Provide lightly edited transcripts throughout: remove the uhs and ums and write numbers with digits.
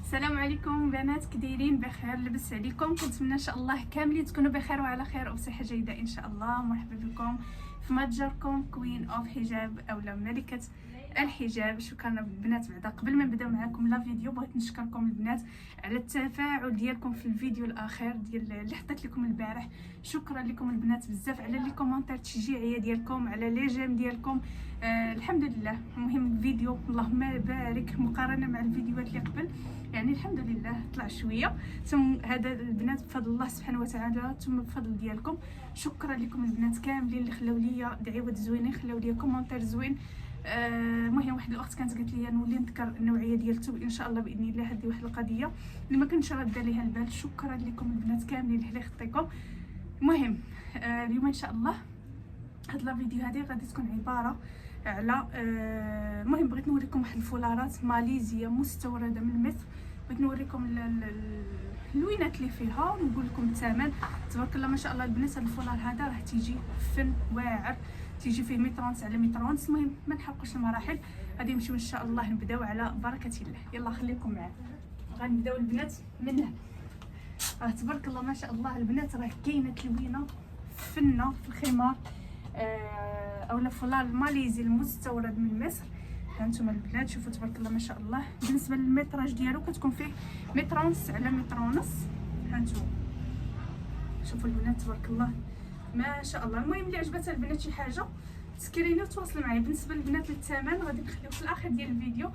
السلام عليكم بنات، كدايرين؟ بخير؟ لبس عليكم؟ كنتمنى ان شاء الله كاملين تكونوا بخير وعلى خير وبصحه جيده ان شاء الله. مرحبا بكم في متجركم كوين اوف حجاب اولا ملكه الحجاب. شكرا البنات. بعدا قبل ما نبداو معكم لا فيديو بغيت نشكركم البنات على التفاعل ديالكم في الفيديو الاخير ديال اللي حطيت لكم البارح. شكرا لكم البنات بزاف على لي كومونتير التشجيعيه ديالكم، على لي جيم ديالكم. الحمد لله. المهم الفيديو اللهم بارك مقارنه مع الفيديوهات اللي قبل، يعني الحمد لله طلع شويه. ثم هذا البنات بفضل الله سبحانه وتعالى، ثم بفضل ديالكم. شكرا لكم البنات كاملين اللي خلاو لي دعوات زوينين، خلاو لي كومونتير زوين. المهم واحد الاخت كانت قالت لي نولي نذكر النوعيه ديال الثوب ان شاء الله باذن الله. هذه واحد القضيه اللي ما كنتش راده ليها البال. شكرا لكم البنات كاملين اللي خطيكم. المهم اليوم ان شاء الله هاد لا فيديو هذه غادي تكون عباره على المهم بغيت نوريكم واحد الفولارات ماليزيه مستورده من مصر. بغيت نوريكم اللوينات اللي فيها ونقول لكم الثمن. تبارك الله ما شاء الله البنات. هاد الفولار هذا راه تيجي فن واعر، تيجي فيه مترونس على مترونس. المهم ما نحرقوش المراحل، غادي نمشيو ان شاء الله نبداو على بركه الله. يلا خليكم معايا. غنبداو البنات من هنا. تبارك الله ما شاء الله البنات راه كاينه تلوينه فنه في الخمار اولا فولار الماليزي المستورد من مصر. هانتوما البنات شوفوا تبارك الله ما شاء الله. بالنسبه للمتراج ديالو كتكون فيه متر ونص على متر ونص. هانتوما شوفوا البنات تبارك الله ما شاء الله. المهم اللي عجبتها البنات شي حاجه تسكريني وتواصلوا معايا. بالنسبه للبنات للثمن غادي نخليو في الاخر ديال الفيديو.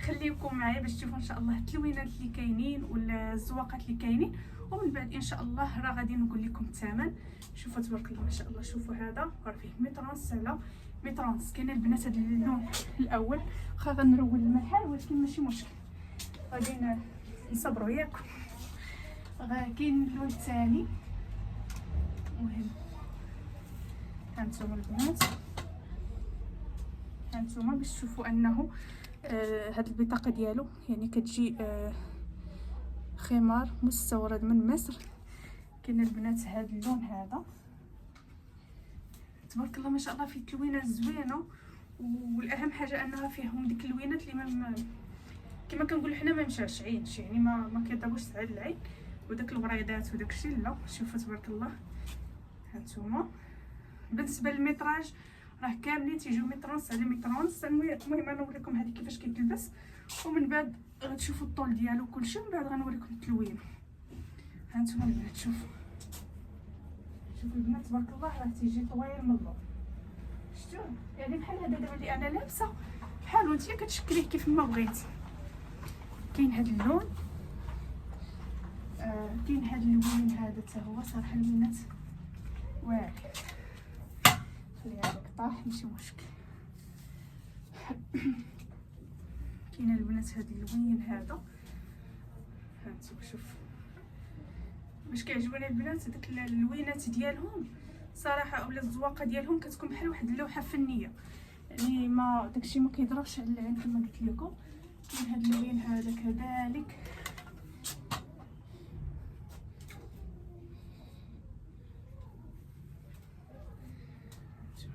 خليكم معايا باش تشوفوا ان شاء الله التلوينات اللي كاينين والزواقات اللي كاينين، ومن بعد ان شاء الله راه غادي نقول لكم الثمن. شوفوا تبارك الله ما شاء الله. شوفوا هذا راه فيه متر ونص على متر ونص. كاين البنات هذا اللون الاول واخا غنرول المحل ولكن ماشي مشكل، غادي نصبروا ياك. كاين اللون الثاني. المهم هانتوما البنات، هانتوما باش تشوفوا انه هاد البطاقه ديالو يعني كتجي خمار مستورد من مصر. كاين البنات هاد اللون هذا تبارك الله ما شاء الله فيه تلوينه زوينه، والاهم حاجه انها فيهم ديك اللوينات اللي ما كما كنقولوا حنا ما مشعشعينش، يعني ما كيضربوش على العين وداك الوريضات وداك الشيء لا. شوفوا تبارك الله هانتوما. بالنسبه للميتراج راه كاملين تيجيو متر ونص على متر ونص. المهم انا نوريكم هذه كيفاش كيتلبس، ومن بعد غتشوفوا الطول ديالو كلشي، ومن بعد غنوريكم التلوين. هانتوما البنات شوفوا البنات تبارك الله راه تيجي طويل من اللور. شفتوا يعني بحال هذا دابا اللي انا لابسه بحالو انت كتشكليه كيف ما بغيتي. كاين هذا اللون كاين هذا اللون هذا حتى هو صراحه البنات واعر. خلي هذاك طاح ماشي مشكل. كاين البنات هذا اللون هذا. هانتوما شوف باش كيعجبوني البنات هذوك اللوينات ديالهم صراحه اولا الزواقه ديالهم كتكون بحال واحد اللوحه فنيه، يعني ما داكشي ما كيضربش على العين كما قلت لكم. كاين هذا اللون هذا كذلك.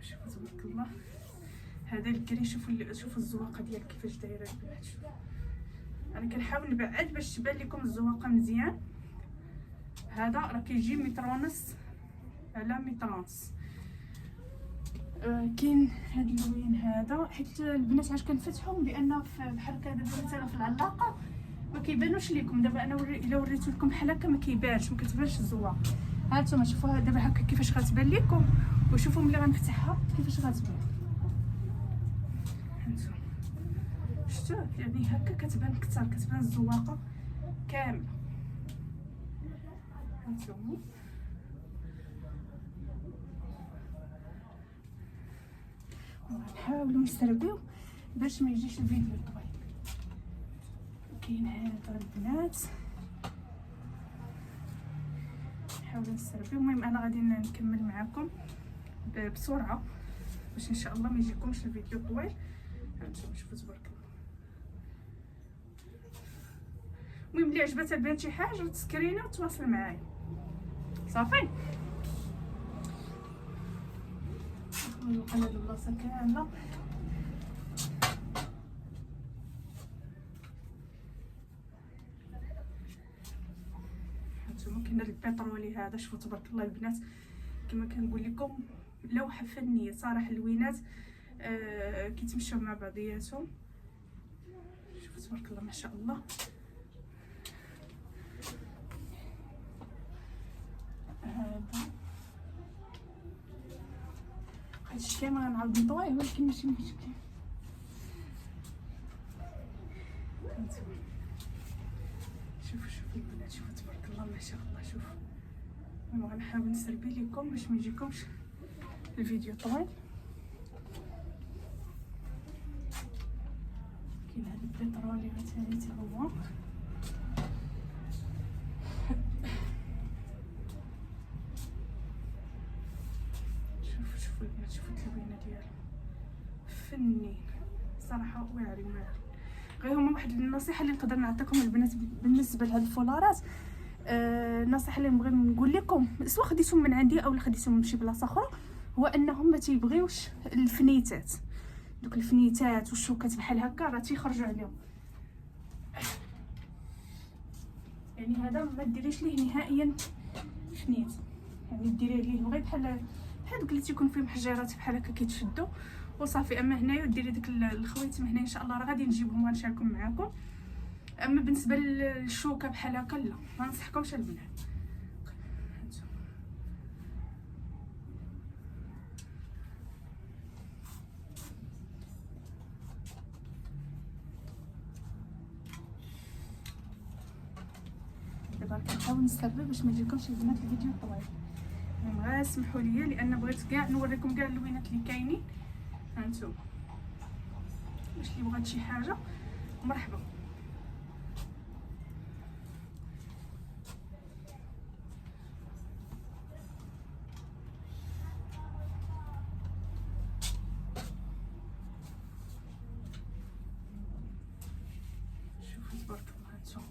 شوفوا تبارك الله هذا الكري. شوفوا الزواقه ديال كيفاش دايره البنات. شوفوا انا كنحاول نبعد باش تبان لكم الزواقه مزيان. هذا راه كيجي متر ونص على متر ونص. كاين هاد اللون هذا حيت البنات علاش كنفتحهم لان بحال هكا دابا مثلا في العلاقه ما كيبانوش لكم. دابا انا الا وريتو لكم بحال هكا ما كيبانش، ما كتبانش الزواق. هانتوما شوفوها دابا هكا كيفاش غتبان لكم، وشوفوا ملي غنفتحها كيفاش غتبان. هانتوما شفتوا يعني هكا كتبان اكثر، كتبان الزواقه كامله. هانتوما نحاولوا نسربيو باش ما يجيش الفيديو طويل. كاين هذا البنات نحاولوا نسربيو. المهم انا غادي نكمل معكم بسرعه باش ان شاء الله ما يجيكمش الفيديو طويل. هانتوما شوفوا تبارك الله. المهم اللي عجبتها البنات شي حاجه تسكريني وتواصل معايا صافي. نقلب البلاصه كامله. هانتوما كاين هذا البيترولي هذا، شوفوا تبارك الله البنات كما كنقول لكم لوحه فنيه صراحه. اللوينات كيتمشاو مع بعضياتهم. شوفوا تبارك الله ما شاء الله. هادشي كامل غنعاود نطويه ولكن ماشي مشكل. شوفوا البنات، شوفوا تبارك الله ما شاء الله. شوفوا انا غنحاول نسربي لكم باش ما يجيكمش الفيديو طويل. كاين هذا البيترولي ثاني حتى هو. شوفوا البنات، شوفوا التلوينه ديالو فنين صراحه، واعرين. غير هما واحد النصيحه اللي نقدر نعطيكم البنات بالنسبه لهاد الفولارات. النصيحه اللي نبغي نقول لكم سواء خديتهم من عندي او خديتهم من شي بلاصه اخرى، هو انهم ما تيبغيوش الفنيتات. دوك الفنيتات والشوكات بحال هكا راه تيخرجوا عليهم. يعني هذا ما ديريش ليه نهائيا فنيت، يعني ديريه ليه غير بحال دوك اللي تيكون فيهم حجيرات بحال هكا كيتشدوا وصافي. اما هنايا ديري ديك الخويتم هنا ان شاء الله راه غادي نجيبهم وغنشاركهم معكم. اما بالنسبه للشوكه بحال هكا لا، ما نصحكمش البنات. دابا كنحاول نسرب باش ما يجيكمش البنات الفيديو طويل. غير سمحوا لي لان بغيت كاع نوريكم كاع اللوينات اللي كاينين. هانتوما باش اللي بغات شي حاجه مرحبا. شوفوا تبارك الله هانتوما.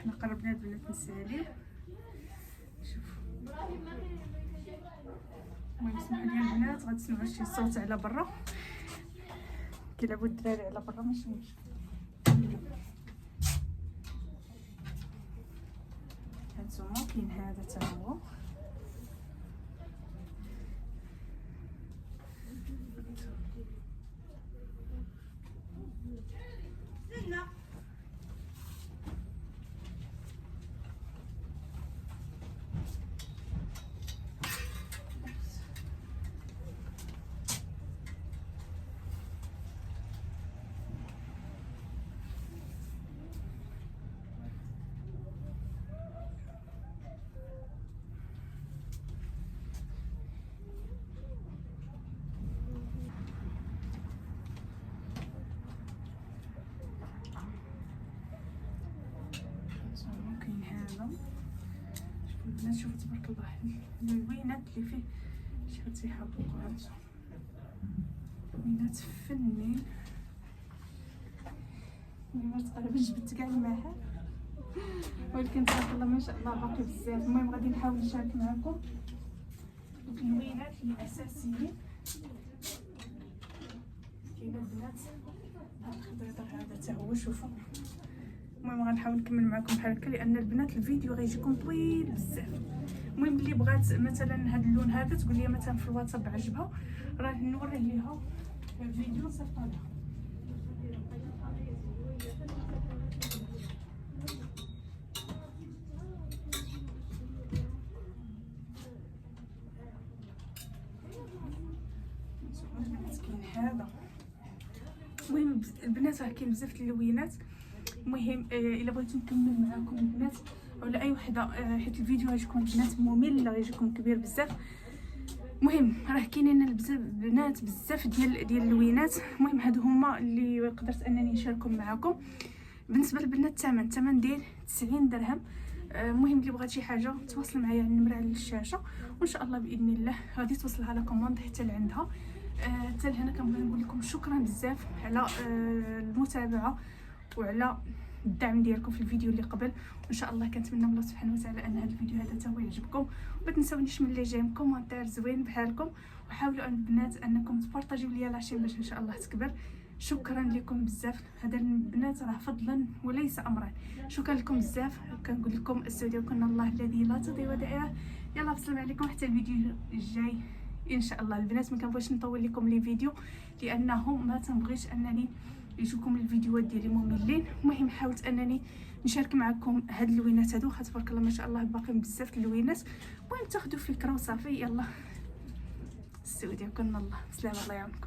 حنا قربنا البنات نسالي. شوفوا المهم اسمحوا لي البنات غتسمعوا شي صوت على برا، كيلعبوا الدراري على برا ماشي مشكل. هانتوما كاين هذا حتى هو. كاين هذا. شوفوا البنات، شوفوا تبارك الله اللوينات اللي فيه شحال تيحبوا. هانتوما لوينات فنين. ما تقربش جبت كاع المحل ولكن تبارك الله ما شاء الله باقي بزاف. المهم غادي نحاول نشارك معكم دوك اللوينات الاساسيين. كاين البنات هاد الخضيضر هذا حتى هو. شوفوا المهم غنحاول نكمل معكم بحال هكا لان البنات الفيديو غيجيكم طويل بزاف. المهم اللي بغات مثلا هاد اللون هذا تقول لي مثلا في الواتساب عجبها راه نوريه ليها الفيديو نصيفطها لها. كاين هذا. المهم البنات راه كاين بزاف اللوينات. المهم الا بغيتو نكمل معاكم البنات ولا اي وحده، حيت الفيديو غيجيكم البنات ممل، غيجيكم كبير بزاف. المهم راه كاينين البنات بزاف ديال اللوينات. المهم هادو هما اللي قدرت انني نشاركهم معكم. بالنسبه للبنات الثمن ديال 90 درهم. المهم اللي بغات شي حاجه تواصل معايا على النمره على الشاشه، وان شاء الله باذن الله غادي توصلها على كوموند حتى لعندها. حتى لهنا كنبغي نقول لكم شكرا بزاف على المتابعه وعلى الدعم ديالكم في الفيديو اللي قبل. وان شاء الله كنتمنى من الله سبحانه وتعالى ان هذا الفيديو هذا تا هو يعجبكم. وما تنساونيش من اللي جاي كومونتير زوين بحالكم، وحاولوا البنات انكم تبارطاجيو ليا لاشين باش ان شاء الله تكبر. شكرا لكم بزاف. هذا البنات راه فضلا وليس امرا. شكرا لكم بزاف. كنقول لكم استودعكم الله الذي لا تضيع ودائعه. يلا بسلام عليكم حتى الفيديو الجاي ان شاء الله. البنات ما كنبغيش نطول لكم لي فيديو لانهم ما تنبغيش انني يجوكم الفيديوهات ديالي مملين. المهم حاولت انني نشارك معكم هاد اللوينات هادو، تبارك الله ما شاء الله باقيين بزاف اللوينات. المهم تاخذوا فكره وصافي. يلا استودعكم الله. بسلام الله يعاونكم.